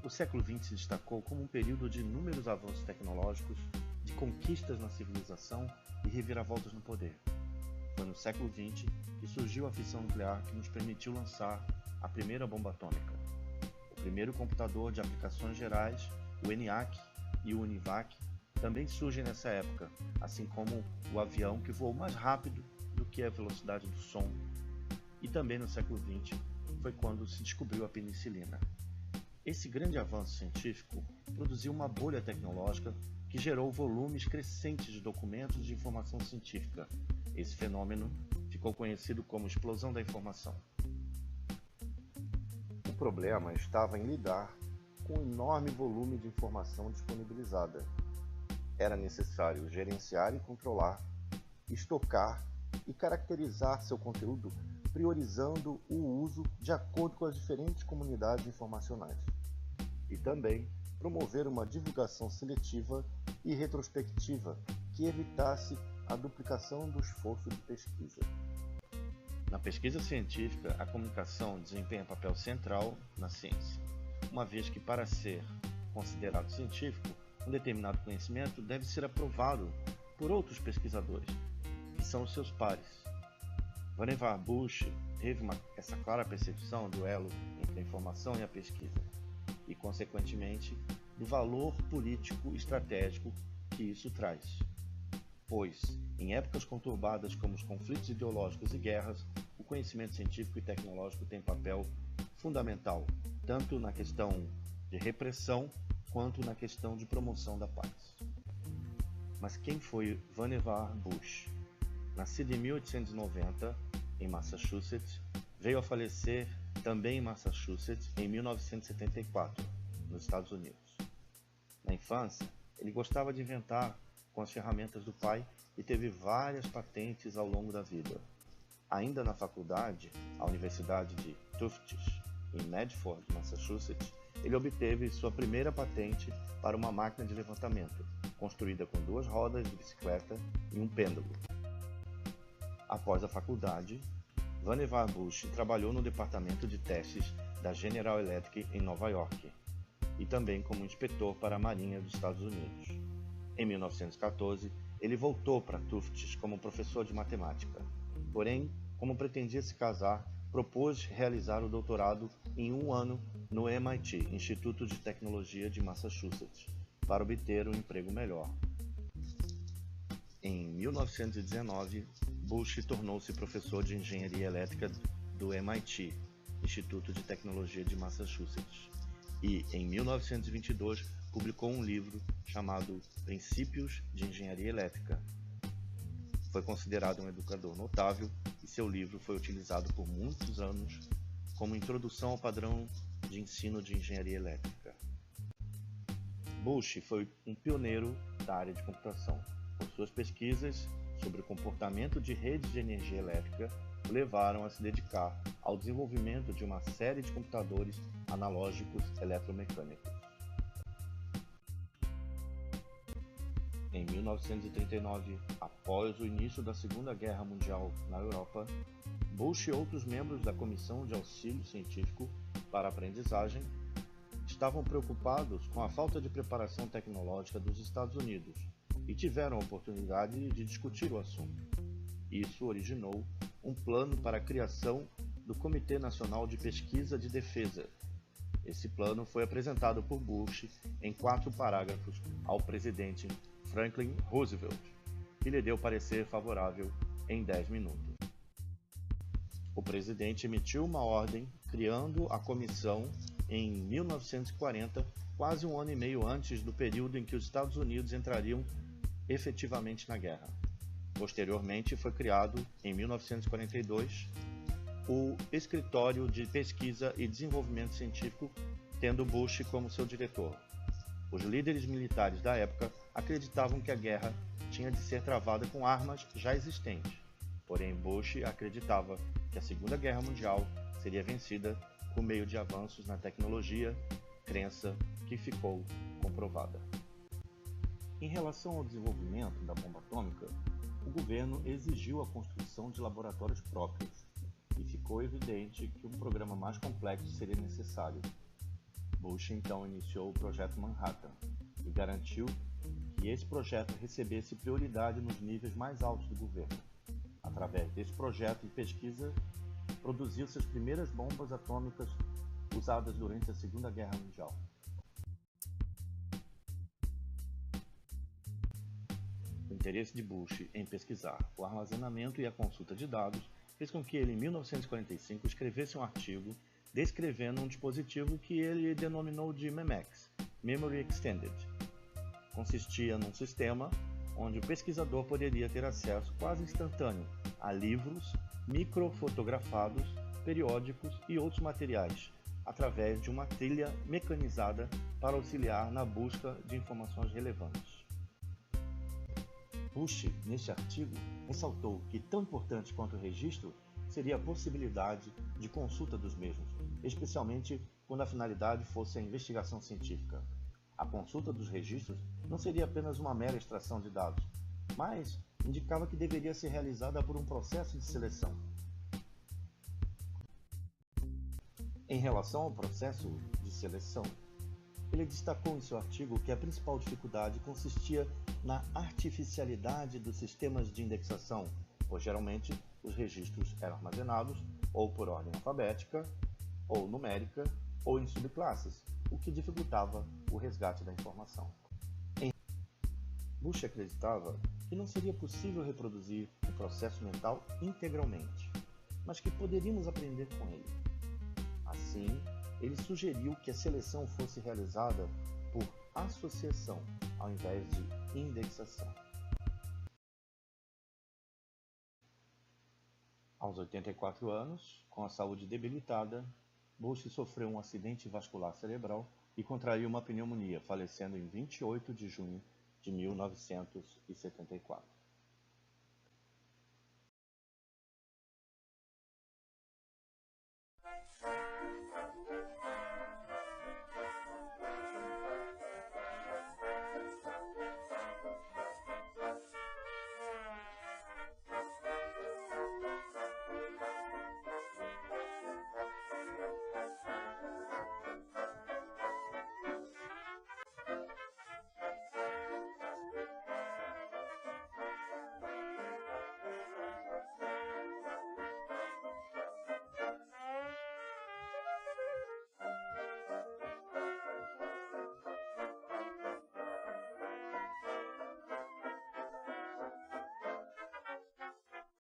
O século XX se destacou como um período de inúmeros avanços tecnológicos, de conquistas na civilização e reviravoltas no poder. Foi no século XX que surgiu a fissão nuclear que nos permitiu lançar a primeira bomba atômica. O primeiro computador de aplicações gerais, o ENIAC e o UNIVAC, também surgem nessa época, assim como o avião que voou mais rápido do que a velocidade do som. E também no século XX foi quando se descobriu a penicilina. Esse grande avanço científico produziu uma bolha tecnológica que gerou volumes crescentes de documentos de informação científica. Esse fenômeno ficou conhecido como explosão da informação. O problema estava em lidar com o enorme volume de informação disponibilizada. Era necessário gerenciar e controlar, estocar e caracterizar seu conteúdo, priorizando o uso de acordo com as diferentes comunidades informacionais. E também promover uma divulgação seletiva e retrospectiva que evitasse a duplicação do esforço de pesquisa. Na pesquisa científica, a comunicação desempenha papel central na ciência, uma vez que, para ser considerado científico, um determinado conhecimento deve ser aprovado por outros pesquisadores, que são os seus pares. Vannevar Bush teve essa clara percepção do elo entre a informação e a pesquisa, e, consequentemente, do valor político estratégico que isso traz. Pois, em épocas conturbadas como os conflitos ideológicos e guerras, o conhecimento científico e tecnológico tem papel fundamental, tanto na questão de repressão quanto na questão de promoção da paz. Mas quem foi Vannevar Bush? Nascido em 1890, em Massachusetts, veio a falecer também em Massachusetts em 1974, nos Estados Unidos. Na infância, ele gostava de inventar com as ferramentas do pai e teve várias patentes ao longo da vida. Ainda na faculdade, a Universidade de Tufts, em Medford, Massachusetts, ele obteve sua primeira patente para uma máquina de levantamento, construída com 2 rodas de bicicleta e um pêndulo. Após a faculdade, Vannevar Bush trabalhou no departamento de testes da General Electric em Nova York e também como inspetor para a Marinha dos Estados Unidos. Em 1914, ele voltou para Tufts como professor de matemática. Porém, como pretendia se casar, propôs realizar o doutorado em 1 ano no MIT, Instituto de Tecnologia de Massachusetts, para obter um emprego melhor. Em 1919, Bush tornou-se professor de engenharia elétrica do MIT, Instituto de Tecnologia de Massachusetts, e, em 1922, publicou um livro chamado Princípios de Engenharia Elétrica. Foi considerado um educador notável e seu livro foi utilizado por muitos anos como introdução ao padrão de ensino de engenharia elétrica. Bush foi um pioneiro da área de computação, pois suas pesquisas sobre o comportamento de redes de energia elétrica o levaram a se dedicar ao desenvolvimento de uma série de computadores analógicos eletromecânicos. Em 1939, após o início da Segunda Guerra Mundial na Europa, Bush e outros membros da Comissão de Auxílio Científico para a Aprendizagem estavam preocupados com a falta de preparação tecnológica dos Estados Unidos e tiveram a oportunidade de discutir o assunto. Isso originou um plano para a criação do Comitê Nacional de Pesquisa de Defesa. Esse plano foi apresentado por Bush em 4 parágrafos ao presidente Franklin Roosevelt, que lhe deu parecer favorável em 10 minutos. O presidente emitiu uma ordem criando a comissão em 1940, quase 1 ano e meio antes do período em que os Estados Unidos entrariam efetivamente na guerra. Posteriormente, foi criado, em 1942, o Escritório de Pesquisa e Desenvolvimento Científico, tendo Bush como seu diretor. Os líderes militares da época acreditavam que a guerra tinha de ser travada com armas já existentes, porém Bush acreditava que a Segunda Guerra Mundial seria vencida por meio de avanços na tecnologia, crença que ficou comprovada. Em relação ao desenvolvimento da bomba atômica, o governo exigiu a construção de laboratórios próprios e ficou evidente que um programa mais complexo seria necessário. Bush então iniciou o Projeto Manhattan e garantiu que esse projeto recebesse prioridade nos níveis mais altos do governo. Através desse projeto e pesquisa, produziu suas primeiras bombas atômicas usadas durante a Segunda Guerra Mundial. O interesse de Bush em pesquisar o armazenamento e a consulta de dados fez com que ele, em 1945, escrevesse um artigo descrevendo um dispositivo que ele denominou de MEMEX, Memory Extended. Consistia num sistema onde o pesquisador poderia ter acesso quase instantâneo a livros, microfotografados, periódicos e outros materiais, através de uma trilha mecanizada para auxiliar na busca de informações relevantes. Bush, neste artigo, ressaltou que tão importante quanto o registro seria a possibilidade de consulta dos mesmos, especialmente quando a finalidade fosse a investigação científica. A consulta dos registros não seria apenas uma mera extração de dados, mas indicava que deveria ser realizada por um processo de seleção. Em relação ao processo de seleção, ele destacou em seu artigo que a principal dificuldade consistia na artificialidade dos sistemas de indexação, pois geralmente os registros eram armazenados ou por ordem alfabética, ou numérica, ou em subclasses, o que dificultava o resgate da informação. Bush acreditava que não seria possível reproduzir o processo mental integralmente, mas que poderíamos aprender com ele. Assim, ele sugeriu que a seleção fosse realizada por associação, ao invés de indexação. Aos 84 anos, com a saúde debilitada, Bush sofreu um acidente vascular cerebral e contraiu uma pneumonia, falecendo em 28 de junho de 1974.